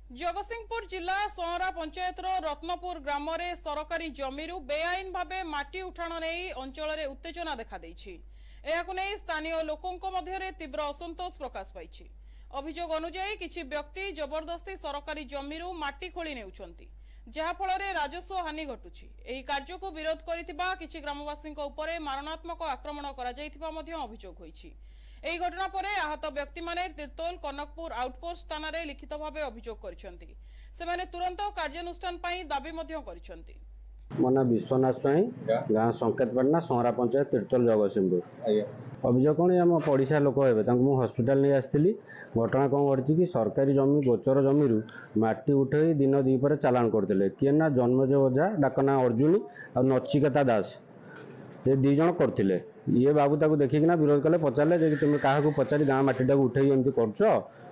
जगतसिंहपुर जिला सहरा पंचायत रत्नपुर ग्राम में सरकारी जमीरू बेआईन भावे माटी उठाण नहीं अंचल में उत्तेजना देखा स्थानीय लोकों मध्य तीव्र असंतोष प्रकाश पाई। अभियोग अनुजाई किछि व्यक्ति जबरदस्ती सरकारी जमीरू माटी खोली नेउछंती जहाफल राजस्व हानि घटुछि। एही कार्य को विरोध करिथिबा किछि ग्रामवासी मारणात्मक आक्रमण करा जायथिबा मध्य अभियोग होईछि। एही घटना परे आहत व्यक्ति माने तिर्तोल कनकपुर आउटपोस्ट थाना रे लिखित भावे अभियोग करिसेंती। सेमाने तुरंत कार्यानुष्ठान पई दाबी मध्य करिसेंती। मना विश्वनाथ स्वाई गाँ संकेतपाटना सहरा पंचायत तिर्तोल जगतसिंहपुर। अभियोग कौन आम पड़िशा लोक हे हस्पिटाल नहीं आसती। घटना कौन घटी कि सरकारी जमी गोचर जमी माटी उठे दिन दीपर चालाण करते किए ना जन्मजय ओझा डाकना अर्जुनी और नचिकेता दास ये दीज करते। ये बाबू ताको देखिकिना विरोध कले पचारे जे तुम क्या पचारि गाँ माटीटा उठे एमती कर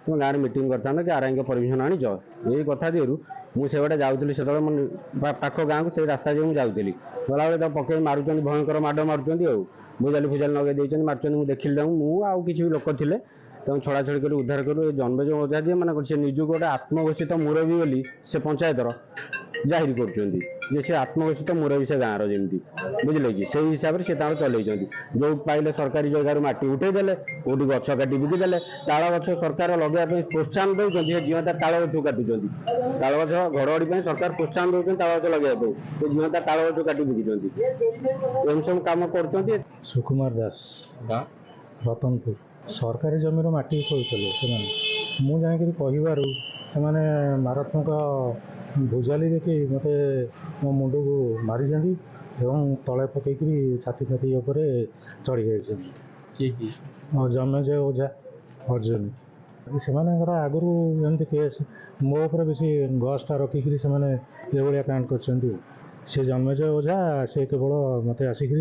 तुम गाँव में मीटिंग करता कि आरआई परमिशन आनीच यही कथा दियरू मुझे बाटे जाऊँगी से पाख गाँव को से रास्ता जो जाऊँगी गला बेले पकड़ मारुंच भयंकर माड़ मारुंच भुजाली फुजाली लगे मार्च मुझे देखिली मुझे किसी लोक थे छड़ा छड़ी कर उद्धार करूँ। जन्मजय ओझा जी मैंने निजुक गोटे आत्मघोषित मुरबी बोली से पंचायतर जाहिर कर से आत्मघोषित मुरबी से गाँव रमी बुझे कि से हिसाब से चल जो पाइले सरकारी जगह माटी उठेदेले कौटी गछ काटी बिकिदेले ताल गछ सरकार लगे प्रोत्साहन दौरान जीवता ताल गछ काटुच्च ताल गछ घड़घड़ी सरकार प्रोत्साहन दौरान ताल गछ लगे जीवता ताल गछ काटी बिकिंट एम सब कम कर। सुकुमार दास रतनपुर सरकारी जमीर माटी खोलते मु जाकि कहबारू से मारात्मक भुजाली देखी मत मो मुंड को मारी तले पकईक छाती फाती चढ़ी जाइए जन्मजय ओझा अर्जुन से आगुरी एमती केस मो उपर बेसी गसटा रखिक ये कांड कर जन्मजय ओझा से केवल मत आसिक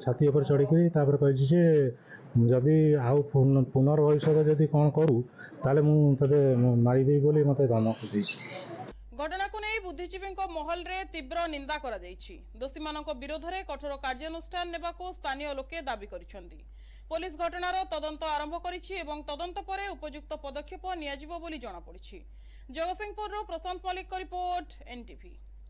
छाती उपर चढ़िक कही जदि आउ पुनर्भविष्य जदि कौन करूँ ताले ते मारिदेवी बोली मत धमक दी। घटना को नहीं बुद्धिजीवी महल रे तीव्र निंदा करा जायछि। दोषी मानक विरोध में कठोर कार्यानुष्ठान नेबाको स्थानीय लोके दाबी करिसेंती। पुलिस घटनार तदंत आरंभ करिछि एवं तदंत परे उपयुक्त पदक्षेप नियाजिबो बोली जणा पड़िछि। जगतसिंहपुर प्रशांत मलिक रिपोर्ट NTV।